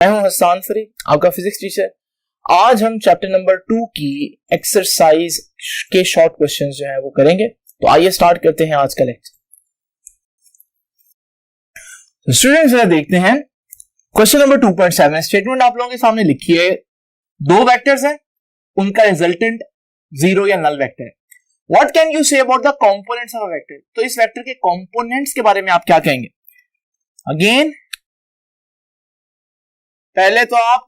मैं हूं हसन फरीद, आपका फिजिक्स टीचर। आज हम चैप्टर नंबर 2 की एक्सरसाइज के शॉर्ट क्वेश्चंस जो है वो करेंगे। तो आइए स्टार्ट करते हैं आज का लेक्चर। तो स्टूडेंट्स जरा देखते हैं क्वेश्चन नंबर 2.7। स्टेटमेंट आप लोगों के सामने लिखी है, दो वेक्टर्स हैं, उनका रिजल्टेंट जीरो या नल वेक्टर है। What can you say about the components of a vector? तो इस वेक्टर के कंपोनेंट्स के बारे में आप क्या कहेंगे? अगेन पहले तो आप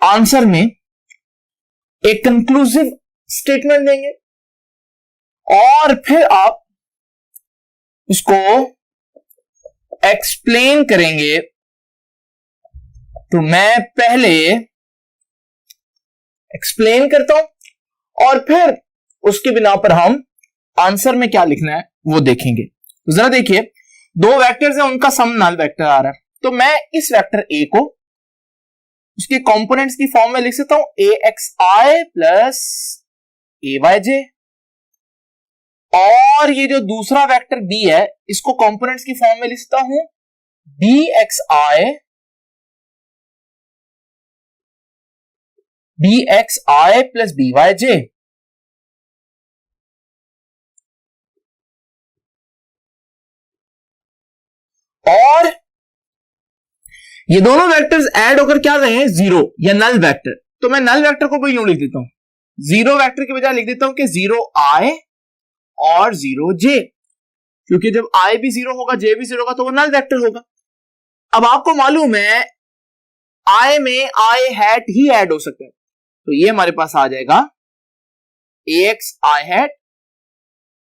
आंसर में एक कंक्लूसिव स्टेटमेंट देंगे और फिर आप उसको एक्सप्लेन करेंगे। तो मैं पहले एक्सप्लेन करता हूं और फिर उसके बिना पर हम आंसर में क्या लिखना है वो देखेंगे। तो जरा देखिए, दो वेक्टर्स हैं, उनका सम नल वेक्टर आ रहा है। तो मैं इस वेक्टर ए को उसके कंपोनेंट्स की फॉर्म में लिख सकता हूं, ए एक्स आई प्लस ए वाई जे। और ये जो दूसरा वेक्टर बी है, इसको कंपोनेंट्स की फॉर्म में लिख सकता हूं, बी एक्स आई प्लस बी वाई जे। और ये दोनों वेक्टर्स ऐड होकर क्या रहे हैं? जीरो या नल वेक्टर। तो मैं नल वेक्टर को भी यूं लिख देता हूं, जीरो वेक्टर के बजाय लिख देता हूं कि जीरो आई और जीरो जे, क्योंकि जब आई भी जीरो होगा जे भी जीरो होगा तो वो नल वेक्टर होगा। अब आपको मालूम है आई में आई हैट ही ऐड हो सकता है, तो ये हमारे पास आ जाएगा ए एक्स आई हैट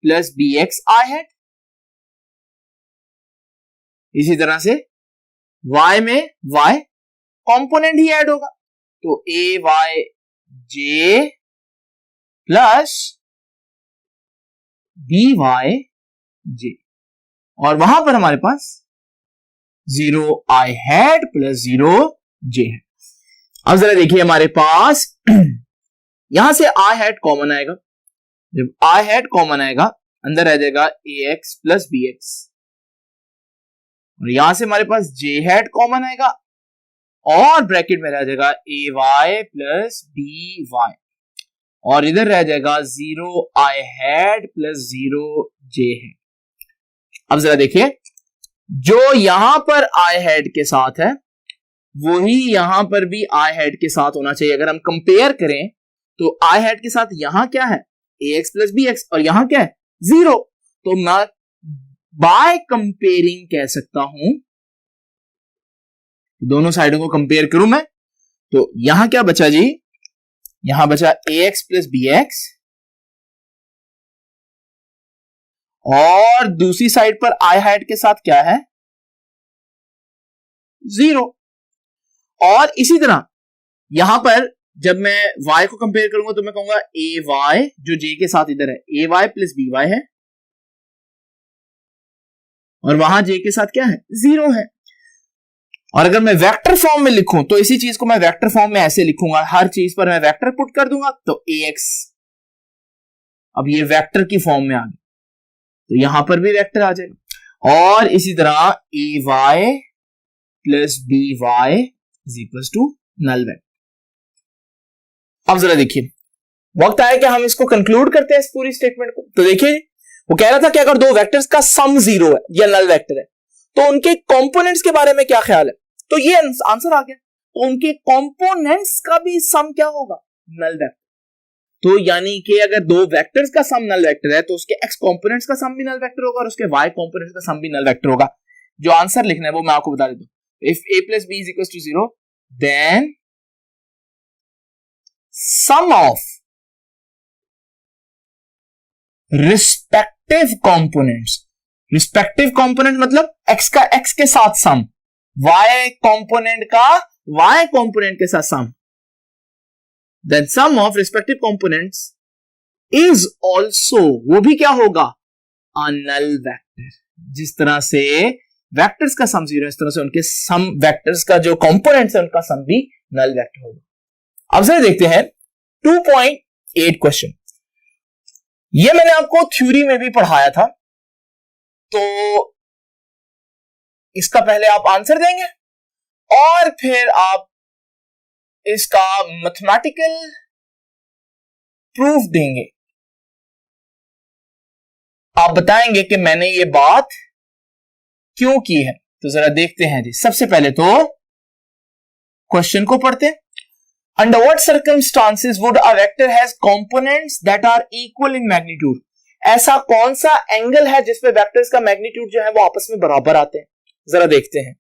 प्लस बी एक्स आई हैट। इसी तरह से y में y कंपोनेंट ही ऐड होगा, तो ए वाई जे प्लस बी वाई जे। और वहां पर हमारे पास जीरो आई हैट प्लस जीरो जे है। अब जरा देखिए, हमारे पास यहां से आई हैट कॉमन आएगा। जब आई हैट कॉमन आएगा, अंदर रह जाएगा ए एक्स प्लस बी एक्स, और यहां से हमारे पास जे हैट कॉमन आएगा और ब्रैकेट में रह जाएगा ए वाई प्लस बी वाई, और इधर रह जाएगा जीरो आई हैट प्लस जीरो जे है। अब जरा देखिए, जो यहां पर आई हैट के साथ है वही यहां पर भी आई हैट के साथ होना चाहिए। अगर हम कंपेयर करें तो आई हैट के साथ यहां क्या है? ए एक्स प्लस बी एक्स, और यहां क्या है? जीरो। तो मैं बाय कंपेयरिंग कह सकता हूं, दोनों साइडों को कंपेयर करूं मैं, तो यहां क्या बचा जी? यहां बचा ए एक्स प्लस बी एक्स, और दूसरी साइड पर आई हैट के साथ क्या है? जीरो। और इसी तरह यहां पर जब मैं y को कंपेयर करूंगा तो मैं कहूंगा ए वाई, जो j के साथ इधर है, ए वाई प्लस बी वाई है, और वहां j के साथ क्या है? जीरो है। और अगर मैं वेक्टर फॉर्म में लिखूं तो इसी चीज को मैं वेक्टर फॉर्म में ऐसे लिखूंगा, हर चीज पर मैं वेक्टर पुट कर दूंगा, तो ax, अब ये वेक्टर की फॉर्म में आ गया, तो यहां पर भी वेक्टर आ जाएगा। और इसी तरह A Y plus B Y is equal to null vector. अब जरा देखिए, वक्त आया कि हम इसको कंक्लूड करते हैं इस पूरी स्टेटमेंट को। तो देखिए, वो कह रहा था कि अगर दो वेक्टर्स का सम जीरो है या नल वेक्टर है तो उनके कंपोनेंट्स के बारे में क्या ख्याल है? तो ये आंसर आ गया। तो उनके कंपोनेंट्स का भी सम क्या होगा? Null vector. तो यानी कि अगर दो वेक्टर्स का सम नल वेक्टर है तो उसके एक्स कंपोनेंट्स का सम भी नल वेक्टर होगा और उसके वाई कंपोनेंट्स का सम भी नल वेक्टर होगा। जो आंसर लिखना है वो मैं आपको बता देता हूं। If a plus B is equal to zero, then sum of respective components, respective component मतलब x का x के साथ सम, y कंपोनेंट का y कंपोनेंट के साथ सम, then sum of respective components is also, वो भी क्या होगा? a null vector। जिस तरह से वेक्टर्स का सम जीरो, इस तरह से उनके सम वेक्टर्स का जो कंपोनेंट्स है उनका सम भी नल वेक्टर होगा। अब जरा देखते हैं 2.8 क्वेश्चन। ये मैंने आपको थ्योरी में भी पढ़ाया था, तो इसका पहले आप आंसर देंगे और फिर आप इसका मैथमेटिकल प्रूफ देंगे। आप बताएंगे कि मैंने ये बात क्यों की है। तो जरा देखते हैं जी। सबसे पहले तो क्वेश्चन को पढ़ते हैं। Under what circumstances would a vector has components that are equal in magnitude? ऐसा कौन सा एंगल है जिसपे वेक्टर्स का मैग्नीट्यूड जो है वो आपस में बराबर आते हैं। जरा देखते हैं।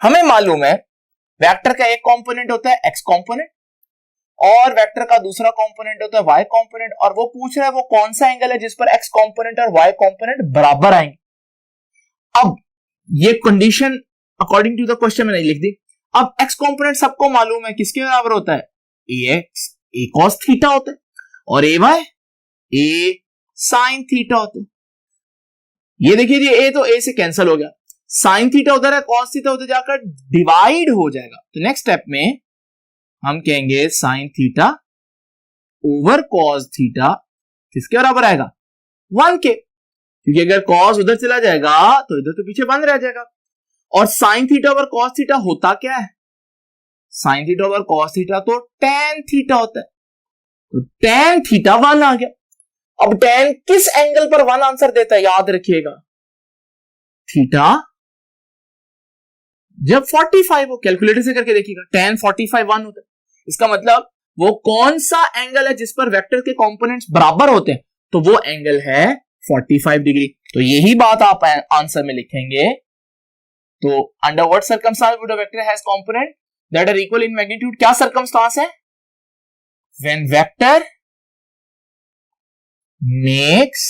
हमें मालूम है वेक्टर का एक कंपोनेंट होता है x कंपोनेंट और वेक्टर का दूसरा कंपोनेंट होता है y कंपोनेंट, और वो पूछ रहा है वो कौन सा एंगल है जिस पर x कंपोनेंट और y कंपोनेंट बराबर आएंगे। अब ये condition according to the question मैंने लिख दी। अब x कंपोनेंट सबको मालूम है किसके बराबर होता है, ax a cos थीटा होता है, और ay a sin थीटा होता है। ये देखिए जी a तो a से कैंसिल हो गया, sin थीटा उधर है, cos थीटा उधर जाकर डिवाइड हो जाएगा। तो नेक्स्ट स्टेप में हम कहेंगे sin theta over cos theta किसके बराबर आएगा, 1 के, क्योंकि अगर cos उधर चला जाएगा तो इधर तो पीछे 1 रह जाएगा। और sin theta over cos theta होता क्या है, sin theta over cos theta तो tan थीटा होता है, तो tan थीटा 1 आ गया। अब tan किस एंगल पर 1 आंसर देता है, याद रखिएगा थीटा जब 45 हो, कैलकुलेटर से करके देखिएगा, tan 45 1 होता है। इसका मतलब वो कौन सा एंगल है जिस पर वेक्टर के कंपोनेंट्स बराबर होते हैं, तो वो एंगल है 45 डिग्री। तो यही बात आप आंसर में लिखेंगे। तो under what circumstance would a vector has component that are equal in magnitude, क्या सर्कमस्टांस है, व्हेन वेक्टर मेक्स,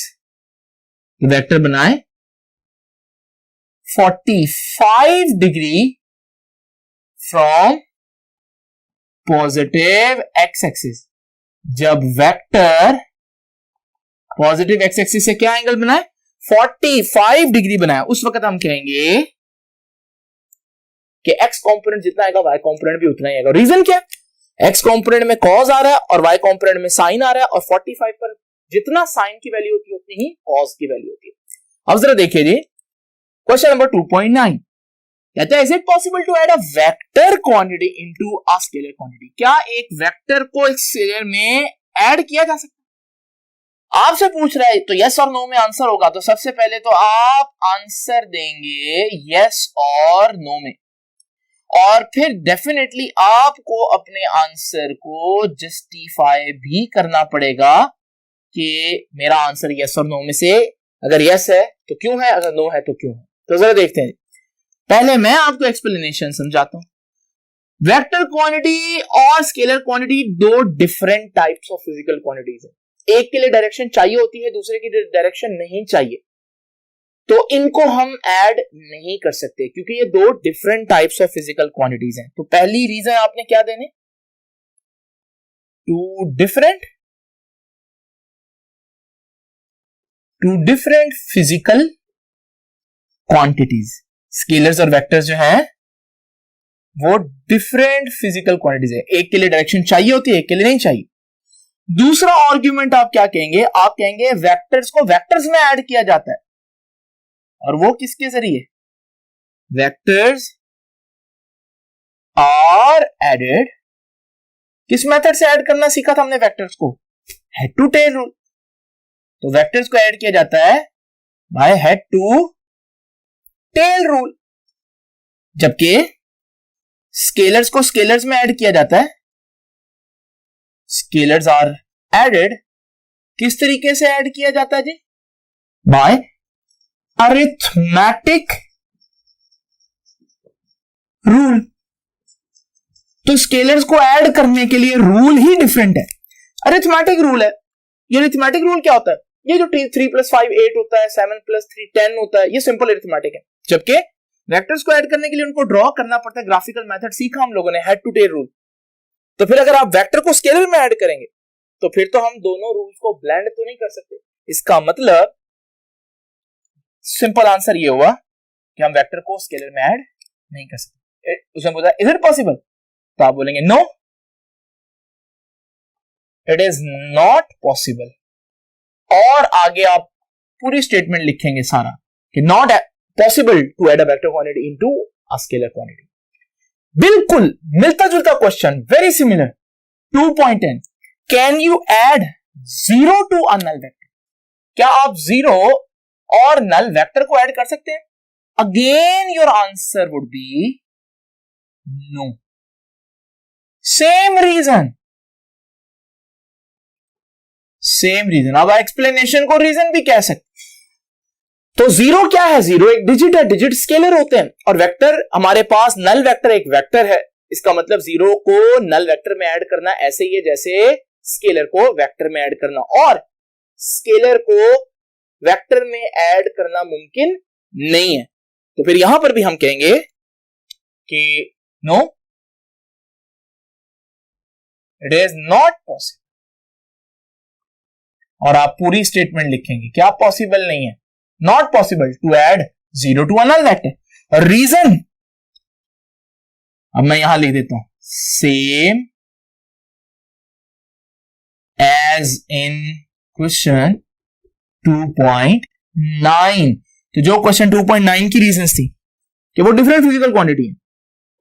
वेक्टर बनाए 45 degree from positive X axis. जब वेक्टर पॉजिटिव एक्स एक्सिस से क्या एंगल बनाए, 45 डिग्री बनाए, उस वक्त हम कहेंगे कि x कंपोनेंट जितना आएगा y कंपोनेंट भी उतना ही आएगा। रीजन क्या है, x कंपोनेंट में cos आ रहा है और y कंपोनेंट में sin आ रहा है, और 45 पर जितना sin की वैल्यू होती है उतनी ही cos की वैल्यू होती है। अब जरा देखिए जी क्वेश्चन नंबर 2.9 कहता है, is it possible to add a vector quantity into a scalar quantity, क्या एक वेक्टर को एक स्केलर में ऐड किया जा सकता है। आपसे पूछ रहा है तो यस और नो में आंसर होगा। तो सबसे पहले तो आप आंसर देंगे यस और नो में, और फिर डेफिनेटली आपको अपने आंसर को जस्टिफाई भी करना पड़ेगा कि मेरा आंसर यस और नो में से अगर यस है तो क्यों है, अगर नो है तो क्यों है। तो जरा देखते हैं। पहले मैं आपको एक्सप्लेनेशन समझाता हूं। वेक्टर क्वांटिटी और स्केलर क्वांटिटी दो different types of physical quantities है। एक के लिए डायरेक्शन चाहिए होती है, दूसरे की डायरेक्शन नहीं चाहिए, तो इनको हम ऐड नहीं कर सकते क्योंकि ये दो different types of physical quantities हैं। तो पहली रीजन आपने क्या देने, two different physical quantities. Scalars और वेक्टर्स जो हैं वो डिफरेंट फिजिकल क्वांटिटीज है, एक के लिए डायरेक्शन चाहिए होती है, एक के लिए नहीं चाहिए। दूसरा आर्ग्यूमेंट आप क्या कहेंगे, आप कहेंगे वेक्टर्स को वेक्टर्स में ऐड किया जाता है, और वो किसके जरिए, वेक्टर्स आर एडेड, किस मेथड से ऐड करना सीखा था हमने वेक्टर्स को, हेड टू टेल रूल। तो वेक्टर्स को ऐड किया जाता है by head to tail rule, जबकि स्केलर्स को स्केलर्स में ऐड किया जाता है, स्केलर्स आर एडेड, किस तरीके से ऐड किया जाता है जी, बाय अरिथमेटिक रूल। तो स्केलर्स को ऐड करने के लिए रूल ही डिफरेंट है, अरिथमेटिक रूल है। ये अरिथमेटिक रूल क्या होता है, ये जो 3 + 5 8 होता है, 7 + 3 10 होता है, ये सिंपल अरिथमेटिक है। जबकि वेक्टर्स को ऐड करने के लिए उनको ड्रॉ करना पड़ता है, ग्राफिकल मेथड सीखा हम लोगों ने, हेड टू टेल रूल। तो फिर अगर आप वेक्टर को स्केलर में ऐड करेंगे तो फिर तो हम दोनों रूल्स को ब्लेंड तो नहीं कर सकते। इसका मतलब सिंपल आंसर ये हुआ कि हम वेक्टर को स्केलर में ऐड नहीं कर सकते। उसने बोला इज इट पॉसिबल, तो आप बोलेंगे no, it is not possible. और आगे आप पूरी स्टेटमेंट लिखेंगे सारा कि not possible to add a vector quantity into a scalar quantity. बिल्कुल मिलता जुलता question, very similar. 2.10 can you add 0 to a null vector? क्या आप 0 और नल वेक्टर को ऐड कर सकते हैं? Again your answer would be no. Same reason. अब एक्सप्लेनेशन को रीजन भी कह सकते. तो 0 क्या है? 0 एक डिजिट है, डिजिट स्केलर होते हैं. और वेक्टर, हमारे पास नल वेक्टर एक वेक्टर है. इसका मतलब 0 को नल वेक्टर में ऐड करना ऐसे ही है जैसे स्केलर को वेक्टर में ऐड करना, और स्केलर को वेक्टर में ऐड करना मुमकिन नहीं है. तो फिर यहां पर भी हम कहेंगे कि no, it is not possible. और आप पूरी स्टेटमेंट लिखेंगे क्या पॉसिबल नहीं है? Not possible to add 0 to a null vector. Reason अब मैं यहां लिख देता हूं, सेम एज इन क्वेश्चन 2.9. तो जो क्वेश्चन 2.9 की रीजंस थी कि वो डिफरेंट फिजिकल क्वांटिटी है,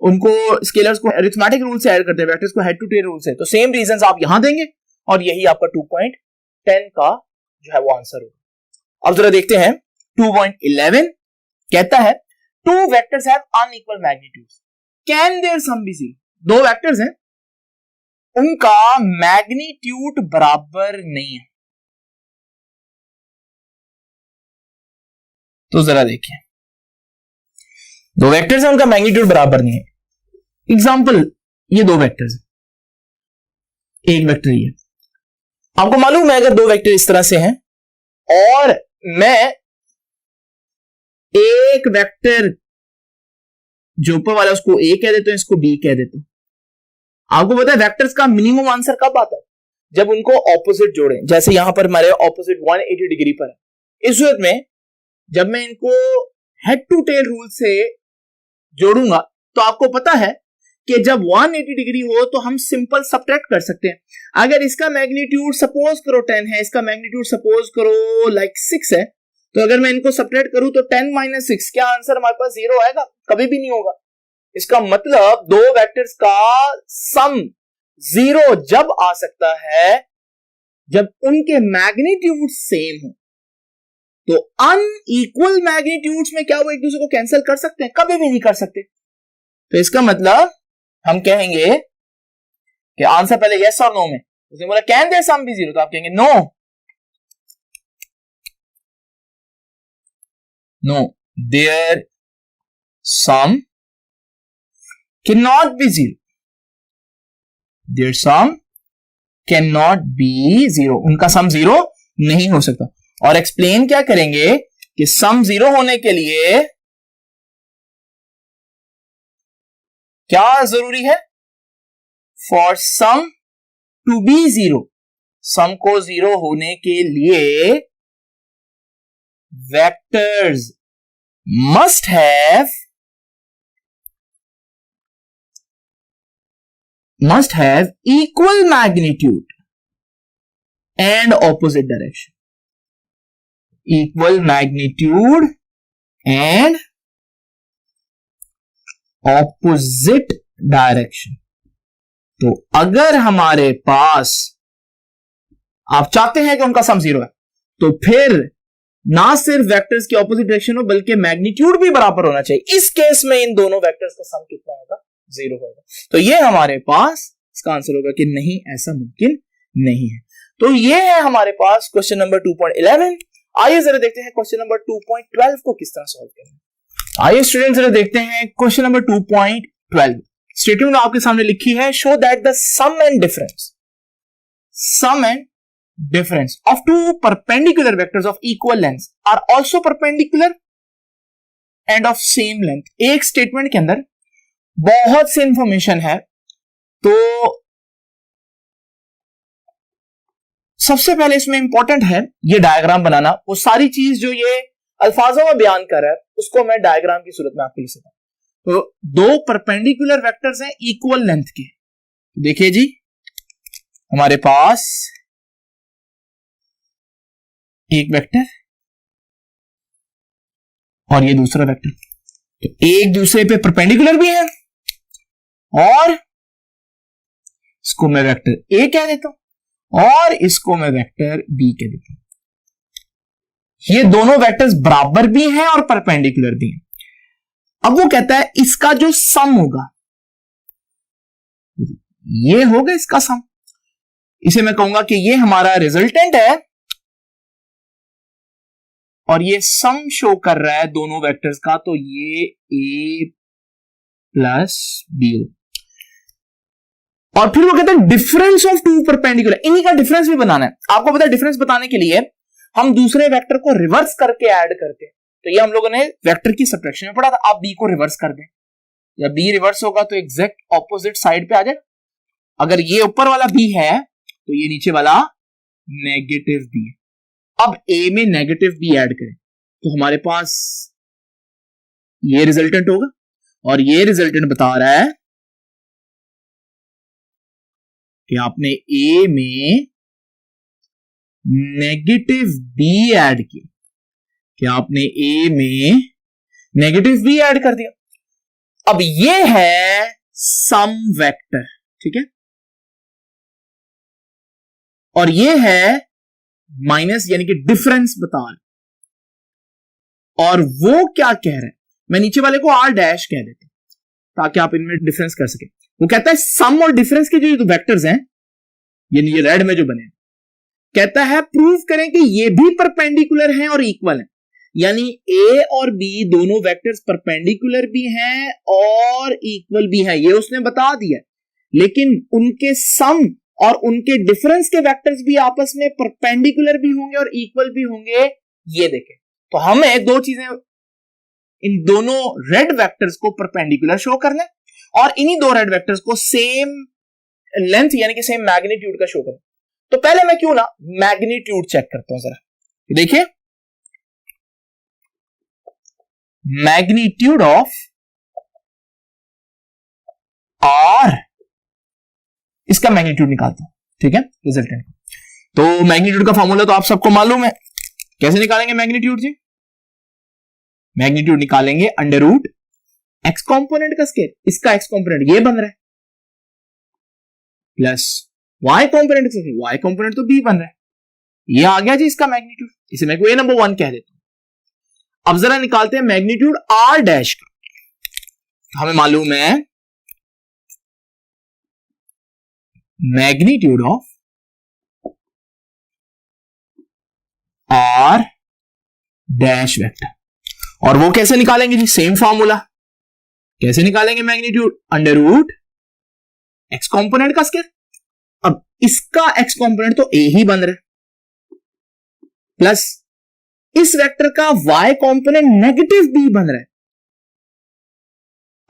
उनको स्केलर्स को अरिथमेटिक रूल से ऐड करते हैं, वेक्टर्स को हेड टू टेल रूल से. तो सेम रीजंस आप यहां देंगे और यही आपका 2.10 का जो है वो आंसर होगा. अब जरा देखते हैं 2.11 कहता है two vectors have unequal magnitudes, can their sum be 0? दो वेक्टर्स हैं, उनका मैग्नीट्यूड बराबर नहीं है. तो जरा देखिए, दो वेक्टर्स हैं, उनका मैग्नीट्यूड बराबर नहीं है. एग्जांपल, ये दो वेक्टर्स हैं, एक वेक्टर ये. आपको मालूम है अगर दो वेक्टर इस तरह से हैं और मैं एक वेक्टर जो ऊपर वाला उसको ए कह देता हूं, इसको बी कह देता हूं. आपको पता है वेक्टर्स का मिनिमम आंसर कब आता है? जब उनको ऑपोजिट जोड़े. जैसे यहां पर हमारे ऑपोजिट 180 डिग्री पर है. इस सूरत में जब मैं इनको हेड टू टेल रूल से जोड़ूंगा तो आपको पता है कि जब 180 डिग्री हो तो हम सिंपल सब्ट्रैक्ट कर सकते हैं. अगर इसका मैग्नीट्यूड सपोज करो 10 है, इसका मैग्नीट्यूड सपोज करो लाइक 6 है, तो अगर मैं इनको सब्ट्रैक्ट करूं तो 10 - 6, क्या आंसर हमारे पास 0 आएगा? कभी भी नहीं होगा. इसका मतलब दो वेक्टर्स का सम 0 जब आ सकता है जब उनके मैग्नीट्यूड सेम हो. तो अनइक्वल मैग्नीट्यूड्स में क्या वो एक दूसरे को कैंसिल कर सकते हैं? कभी भी नहीं कर सकते. तो इसका मतलब हम कहेंगे कि आंसर पहले यस और नो में. उसने बोला कैन देयर सम बी 0, तो आप कहेंगे no, their sum can not be 0. Their sum can not be 0, उनका सम 0 नहीं हो सकता. और एक्सप्लेन क्या करेंगे कि सम 0 होने के लिए क्या जरूरी है? फॉर सम टू बी 0, सम को 0 होने के लिए vectors must have equal magnitude and opposite direction. Equal magnitude and opposite direction. तो अगर हमारे पास आप चाहते हैं कि उनका सम 0 है, तो फिर ना सिर्फ वेक्टर्स की ऑपोजिट डायरेक्शन हो बल्कि मैग्नीट्यूड भी बराबर होना चाहिए. इस केस में इन दोनों वेक्टर्स का सम कितना होगा? 0 होगा. तो ये हमारे पास इसका आंसर होगा कि नहीं, ऐसा मुमकिन नहीं है. तो ये है हमारे पास क्वेश्चन नंबर 2.11. आइए जरा देखते हैं क्वेश्चन नंबर 2.12 को किस तरह सॉल्व करना है. आइए स्टूडेंट जरा देखते हैं क्वेश्चन नंबर 2.12. स्टेटमेंट आपके सामने लिखी है, show that the sum and difference of two perpendicular vectors of equal length are also perpendicular and of same length. एक स्टेटमेंट के अंदर बहुत सी इंफॉर्मेशन है. तो सबसे पहले इसमें इंपॉर्टेंट है ये डायग्राम बनाना. वो सारी चीज जो ये अल्फाजों में बयान कर रहा है उसको मैं डायग्राम की सूरत में आपको लिख सकता हूं. तो दो परपेंडिकुलर वेक्टर्स हैं इक्वल लेंथ के. देखिए जी, हमारे पास एक वेक्टर और ये दूसरा वेक्टर, तो एक दूसरे पे परपेंडिकुलर भी है और इसको मैं वेक्टर ए कह देता हूं और इसको मैं वेक्टर बी कह देता हूं। ये दोनों वेक्टर्स बराबर भी हैं और परपेंडिकुलर भी हैं। अब वो कहता है इसका जो सम होगा, ये होगा इसका सम, इसे मैं कहूंगा कि ये हमारा रिजल्टेंट है और ये सम शो कर रहा है दोनों वेक्टर्स का, तो ये a प्लस बी हो। और फिर वो कहते हैं डिफरेंस ऑफ टू परपेंडिकुलर, इन्हीं का डिफरेंस भी बनाना है। आपको पता है डिफरेंस बताने के लिए हम दूसरे वेक्टर को रिवर्स करके ऐड करते हैं, तो ये हम लोगों ने वेक्टर की सब्ट्रैक्शन में पढ़ा था। आप b को रिवर्स कर दें, जब b रिवर्स होगा तो एग्जैक्ट ऑपोजिट साइड पे आ जाए। अगर ये ऊपर वाला b है तो ये नीचे वाला नेगेटिव b है। अब a में नेगेटिव b ऐड करें तो हमारे पास ये रिजल्टेंट होगा और ये रिजल्टेंट बता रहा है कि आपने a में नेगेटिव b ऐड किया, कि आपने a में नेगेटिव b ऐड कर दिया। अब ये है सम वेक्टर, ठीक है, और ये है माइनस यानी कि डिफरेंस बता रहे। और वो क्या कह रहा है, मैं नीचे वाले को r डैश कह देता हूं ताकि आप इनमें डिफरेंस कर सके। वो कहता है सम और डिफरेंस के जो वेक्टर्स हैं, ये रेड में जो बने, कहता है प्रूव करें कि ये भी परपेंडिकुलर हैं और इक्वल हैं, यानी a और b दोनों वेक्टर्स परपेंडिकुलर भी हैं और इक्वल भी हैं, ये उसने बता दिया। लेकिन उनके सम और उनके डिफरेंस के वेक्टर्स भी आपस में परपेंडिकुलर भी होंगे और इक्वल भी होंगे, ये देखें। तो हमें दो चीजें, इन दोनों रेड वेक्टर्स को परपेंडिकुलर शो करना है और इन्हीं दो रेड वेक्टर्स को सेम लेंथ यानी कि सेम मैग्नीट्यूड का शो करना। तो पहले मैं क्यों ना मैग्नीट्यूड चेक करता हूं जरा, देखिए मैग्नीट्यूड ऑफ आर, इसका मैग्नीट्यूड निकालता हूं, ठीक है, रिजल्टेंट। तो मैग्नीट्यूड का फॉर्मूला तो आप सबको मालूम है, कैसे निकालेंगे मैग्नीट्यूड जी? मैग्नीट्यूड निकालेंगे अंडर रूट एक्स कॉम्पोनेंट का स्क्वायर, इसका एक्स कॉम्पोनेंट ये बन रहा है, प्लस वाई कॉम्पोनेंट का स्क्वायर, वाई कॉम्पोनेंट तो बी बन रहा है, ये आ गया जी इसका मैग्नीट्यूड। इसे मैं ए नंबर 1 कह देता हूं। अब जरा निकालते हैं मैग्नीट्यूड आर डैश का। हमें मालूम है magnitude of R dash vector, और वो कैसे निकालेंगे जी? Same formula. कैसे निकालेंगे magnitude? Under root X component का स्क्वायर। अब इसका एक्स कॉम्पोनेंट तो ए ही बन रहा है, प्लस इस वेक्टर का वाई कॉम्पोनेंट नेगेटिव बी बन रहा है।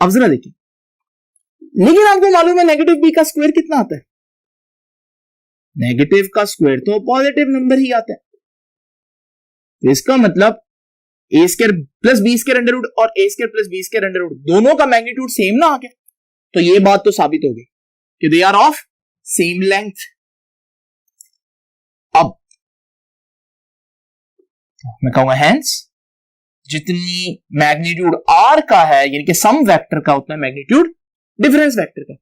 अब जरा देखिए, लेकिन आपको मालूम है नेगेटिव बी का स्क्वायर कितना आता है? नेगेटिव का स्क्वायर तो पॉजिटिव नंबर ही आता है। तो इसका मतलब A square plus B square under root और A square plus B square under root दोनों का मैग्नीट्यूड सेम ना आ गया। तो ये बात तो साबित हो गई कि they are of same length. अब मैं कहूंगा हेंस जितनी मैग्नीट्यूड आर का है यानी कि सम वेक्टर का, उतना मैग्नीट्यूड डिफरेंस वेक्टर का।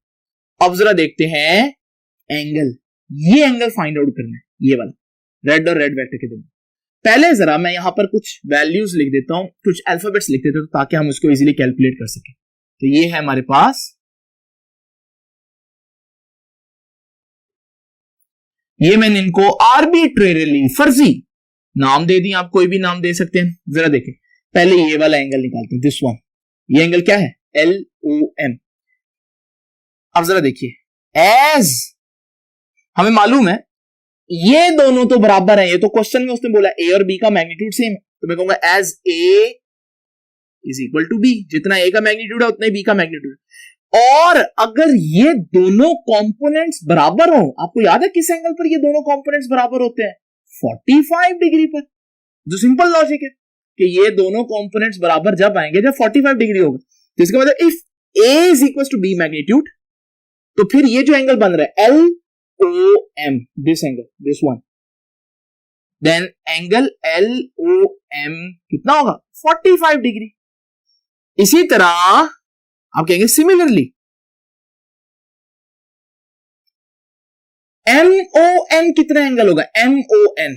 अब जरा देखते हैं एंगल, ये एंगल फाइंड आउट करना है, ये वाला रेड और रेड वेक्टर के दोनों। पहले जरा मैं यहां पर कुछ वैल्यूज लिख देता हूं, कुछ अल्फाबेट्स लिख देता हूं ताकि हम उसको इजीली कैलकुलेट कर सकें। तो ये है हमारे पास, ये मैंने इनको आर्बिट्रेरीली फर्जी नाम दे दिया, आप कोई भी नाम दे सकते हैं। जरा देखें, पहले ये वाला एंगल निकालते हैं, दिस वन। ये एंगल क्या है? LOM। अब जरा देखिए, एज हमें मालूम है ये दोनों तो बराबर हैं, ये तो क्वेश्चन में उसने बोला ए और बी का मैग्नीट्यूड सेम है, तो मैं कहूंगा as A is equal to B, जितना ए का मैग्नीट्यूड है उतना ही बी का मैग्नीट्यूड। और अगर ये दोनों कंपोनेंट्स बराबर हो, आपको याद है किस एंगल पर ये दोनों कंपोनेंट्स बराबर होते हैं? 45 डिग्री पर। जो सिंपल लॉजिक है कि ये दोनों कंपोनेंट्स बराबर जब आएंगे जब 45 डिग्री होगा। तो इसका मतलब if A is equal to B magnitude, तो फिर ये जो एंगल बन रहा है LOM, this angle, this one, then angle m कितना होगा 45 डिग्री। इसी तरह आप कहेंगे सिमिलरली MON कितना एंगल होगा MON,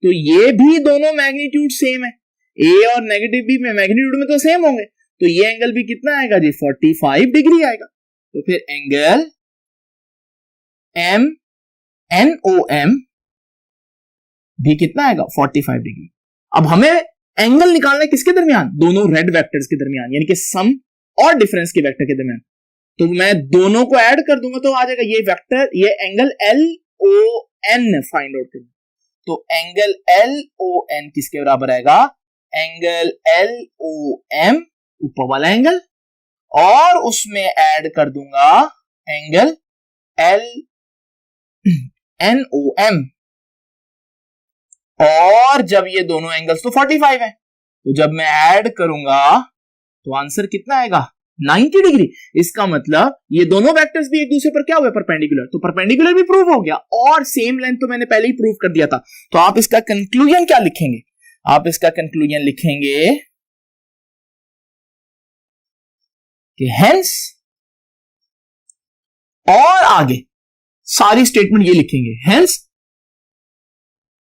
तो ये भी दोनों मैग्नीट्यूड सेम है, A और नेगेटिव B में मैग्नीट्यूड में तो सेम होंगे, तो ये एंगल भी कितना आएगा जी 45 डिग्री आएगा। तो फिर एंगल MNOM भी कितना आएगा 45 डिग्री। अब हमें एंगल निकालना है किसके दरमियान, दोनों रेड वेक्टर्स के दरमियान, यानी कि सम और डिफरेंस के वेक्टर के दरमियान। तो मैं दोनों को ऐड कर दूंगा तो आ जाएगा ये वेक्टर, ये एंगल LON फाइंड आउट करना। तो एंगल LON किसके बराबर आएगा, एंगल LOM ऊपर वाला एंगल, और उसमें ऐड कर दूंगा एंगल LNOM, और जब ये दोनों एंगल्स तो 45 है, तो जब मैं ऐड करूंगा तो आंसर कितना आएगा 90 डिग्री। इसका मतलब ये दोनों वेक्टर्स भी एक दूसरे पर क्या हुए परपेंडिकुलर, तो परपेंडिकुलर भी प्रूव हो गया, और सेम लेंथ तो मैंने पहले ही प्रूव कर दिया था। तो आप इसका कंक्लूजन क्या लिखेंगे, आप इसका कंक्लूजन लिखेंगे कि हेंस, और आगे सारी स्टेटमेंट ये लिखेंगे, hence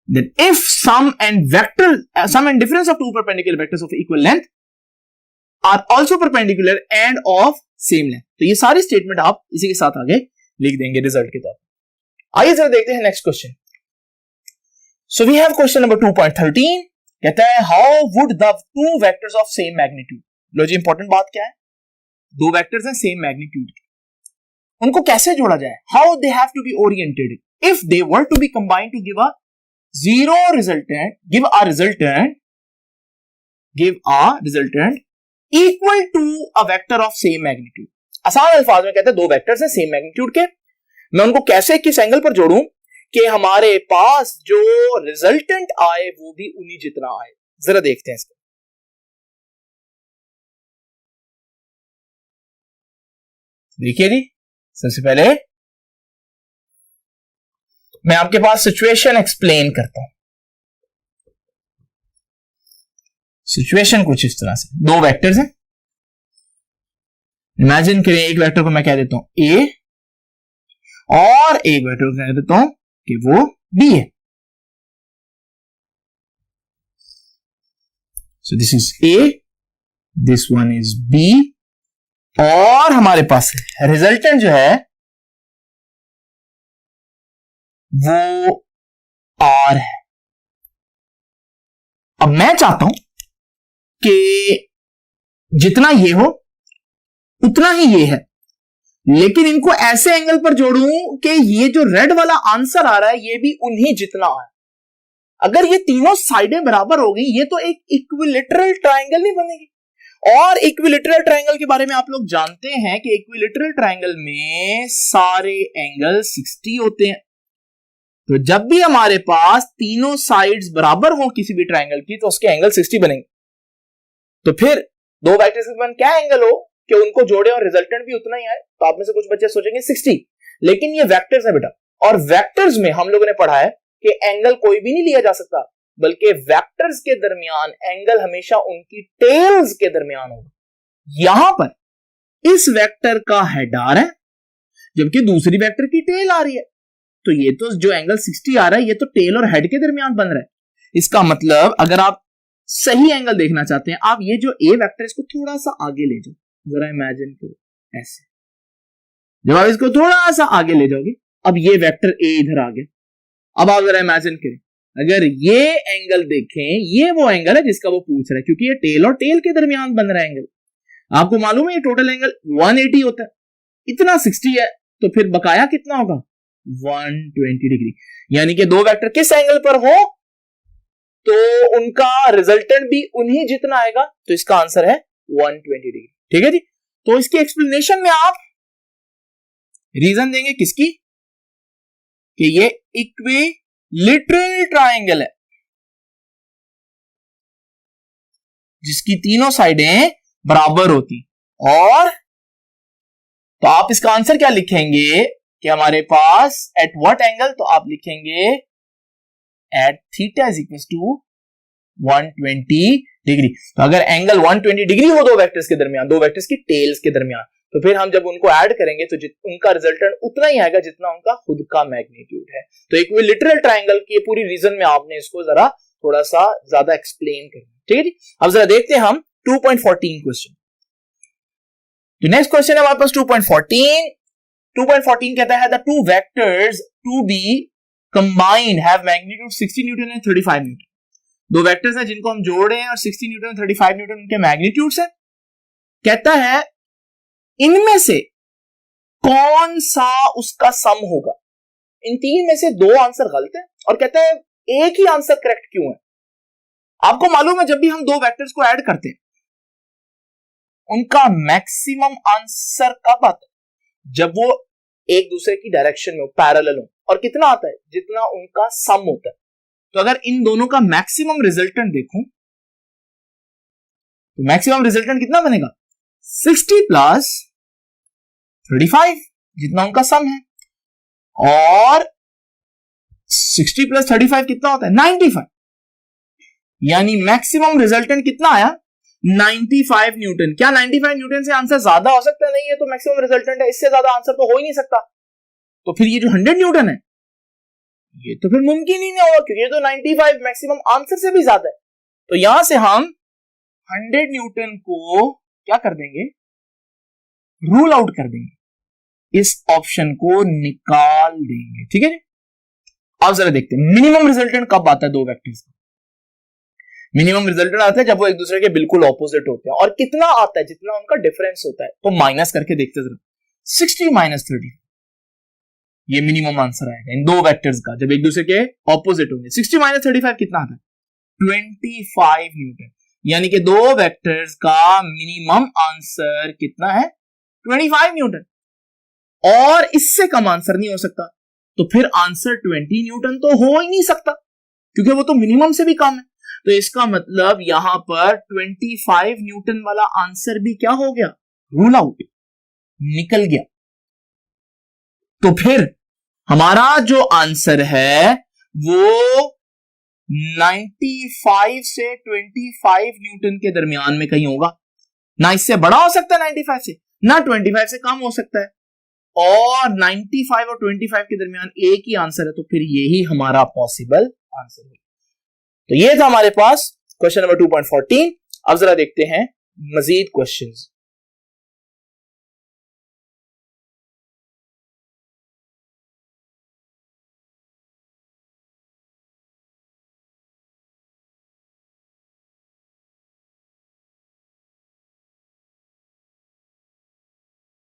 then if sum and difference of two perpendicular vectors of equal length are also perpendicular and of same length। तो ये सारी स्टेटमेंट आप इसी के साथ आगे लिख देंगे रिजल्ट के तौर पर। आइए जरा देखते हैं next question. So we have question number 2.13, कहता है how would the two vectors of same magnitude, लो जी इंपॉर्टेंट बात क्या है, दो वेक्टर्स हैं सेम मैग्नीट्यूड के, उनको कैसे जोड़ा जाए, how they have to be oriented if they were to be combined to give a zero resultant, give a resultant equal to a vector of same magnitude। आसान अल्फाज में कहते हैं दो वेक्टर्स हैं सेम मैग्नीट्यूड के, मैं उनको कैसे किस एंगल पर जोड़ूं कि हमारे पास जो रिजल्टेंट आए वो भी उन्हीं जितना आए। जरा देखते हैं इसको। देखिए जी, सबसे पहले मैं आपके पास सिचुएशन एक्सप्लेन करता हूं। सिचुएशन कुछ इस तरह से, दो वेक्टर्स हैं, इमेजिन करें एक वेक्टर को मैं कह देता हूं A और एक वेक्टर को कह देता हूं कि वो B है। So this is A, this one is B, और हमारे पास रिजल्टेंट जो है वो R है। अब मैं चाहता हूं कि जितना ये हो उतना ही ये है, लेकिन इनको ऐसे एंगल पर जोड़ूं कि ये जो रेड वाला आंसर आ रहा है ये भी उन्हीं जितना है। अगर ये तीनों साइडें बराबर हो गई ये तो एक इक्विलेटरल ट्रायंगल नहीं बनेगी। और इक्विलेटरल ट्रायंगल के बारे में आप लोग जानते हैं कि इक्विलेटरल ट्रायंगल में सारे एंगल 60 होते हैं। तो जब भी हमारे पास तीनों साइड्स बराबर हो किसी भी ट्रायंगल की तो उसके एंगल 60 बनेंगे। तो फिर दो वेक्टर्स के दरमियान क्या एंगल हो कि उनको जोड़े और रिजल्टेंट भी उतना ही आए। तो आप में से कुछ बच्चे सोचेंगे 60, लेकिन ये वेक्टर्स है बेटा, और वेक्टर्स में हम लोगों ने पढ़ा है कि एंगल कोई भी नहीं लिया जा सकता, बल्कि वेक्टर्स के दरमियान एंगल हमेशा उनकी टेल्स के दरमियान होगा। यहां पर इस वेक्टर का हेड आ रहा है जबकि दूसरी वेक्टर की टेल आ रही है, तो ये तो जो एंगल 60 आ रहा है ये तो टेल और हेड के दरमियान बन रहा है। इसका मतलब अगर आप सही एंगल देखना चाहते हैं, आप ये जो ए वेक्टर इसको थोड़ा सा आगे ले जाओ, जरा इमेजिन करो ऐसे। जब आप इसको थोड़ा सा आगे ले जाओगे, अब ये वेक्टर ए इधर आ गया। अब आप जरा इमेजिन करें, अगर ये एंगल देखें, ये वो एंगल है जिसका वो पूछ रहा है, क्योंकि ये टेल और टेल के दरमियान बन रहा है एंगल। आपको मालूम है ये टोटल एंगल 180 होता है, इतना 60 है, तो फिर बकाया कितना होगा 120 डिग्री। यानी कि दो वेक्टर किस एंगल पर हो तो उनका रिजल्टेंट भी उन्हीं जितना आएगा, तो इसका आंसर है 120 डिग्री। ठीक है जी। तो इसके एक्सप्लेनेशन में आप रीजन देंगे किसकी, कि ये इक्विलेटरल ट्रायंगल है जिसकी तीनों साइडें बराबर होती, और तो आप इसका आंसर क्या लिखेंगे कि हमारे पास एट व्हाट एंगल, तो आप लिखेंगे at theta is equal to 120 degree. तो अगर एंगल 120 डिग्री हो दो वेक्टर्स के दरमियान, दो वेक्टर्स की टेल्स के दरमियान, तो फिर हम जब उनको ऐड करेंगे तो उनका रिजल्टेंट उतना ही आएगा जितना उनका खुद का मैग्नीट्यूड है। तो इक्विलैटरल ट्रायंगल की पूरी रीजन में आपने इसको जरा थोड़ा सा ज्यादा एक्सप्लेन करना, ठीक है जी। अब जरा देखते हैं हम 2.14 क्वेश्चन। तो नेक्स्ट क्वेश्चन है हमारे पास 2.14। 2.14 कहता है the two vectors to be combined have magnitude 60 newton and 35 newton. दो वेक्टर्स हैं जिनको हम जोड़ रहे हैं और 60 न्यूटन और 35 न्यूटन उनके मैग्नीट्यूड्स हैं। कहता है इनमें से कौन सा उसका सम होगा। इन तीन में से दो आंसर गलत है और कहता है एक ही आंसर करेक्ट क्यों है। आपको मालूम है जब भी हम दो वेक्टर्स को ऐड करते हैं उनका मैक्सिमम आंसर कब आता है, जब वो एक दूसरे की डायरेक्शन में हो, पैरेलल हो। और कितना आता है, जितना उनका सम होता है। तो अगर इन दोनों का मैक्सिमम रिजल्टेंट देखूं तो मैक्सिमम रिजल्टेंट कितना बनेगा, 60 प्लस 35 जितना उनका सम है। और 60 प्लस 35 कितना होता है, 95। यानी मैक्सिमम रिजल्टेंट कितना आया, 95 न्यूटन। क्या 95 न्यूटन से आंसर ज्यादा हो सकता है, नहीं है। तो मैक्सिमम रिजल्टेंट है, इससे ज्यादा आंसर तो हो ही नहीं सकता। तो फिर ये जो 100 न्यूटन है ये तो फिर मुमकिन ही नहीं होगा, क्योंकि ये तो 95 मैक्सिमम आंसर से भी ज्यादा है। तो यहां से हम 100 न्यूटन को क्या कर देंगे, रूल आउट कर देंगे, इस ऑप्शन को निकाल देंगे, ठीक है जी। अब जरा देखते हैं मिनिमम रिजल्टेंट कब आता है दो वेक्टर्स का। मिनिमम रिजल्टेंट आता है जब वो एक दूसरे के बिल्कुल ऑपोजिट होते हैं। और कितना आता है, जितना उनका डिफरेंस होता है। तो माइनस करके देखते जरा, 60 माइनस 30, ये मिनिमम आंसर आएगा इन दो वेक्टर्स का जब एक दूसरे के ऑपोजिट होंगे। 60 माइनस 35 कितना आता है, 25 न्यूटन। यानी कि दो वेक्टर्स का मिनिमम आंसर कितना है, 25 न्यूटन। और इससे कम आंसर नहीं हो सकता। तो फिर आंसर 20 न्यूटन तो हो ही नहीं सकता, क्योंकि वो तो मिनिमम से भी कम है। तो इसका मतलब यहां पर 25 न्यूटन वाला आंसर भी क्या हो गया, रूल आउट, निकल गया। तो फिर हमारा जो आंसर है वो 95 से 25 न्यूटन के दरमियान में कहीं होगा। ना इससे बड़ा हो सकता है 95 से, ना 25 से कम हो सकता है। और 95 और 25 के दरमियान एक ही आंसर है। तो फिर यही हमारा पॉसिबल आंसर है। तो ये था हमारे पास क्वेश्चन नंबर 2.14। अब जरा देखते हैं मजीद क्वेश्चंस।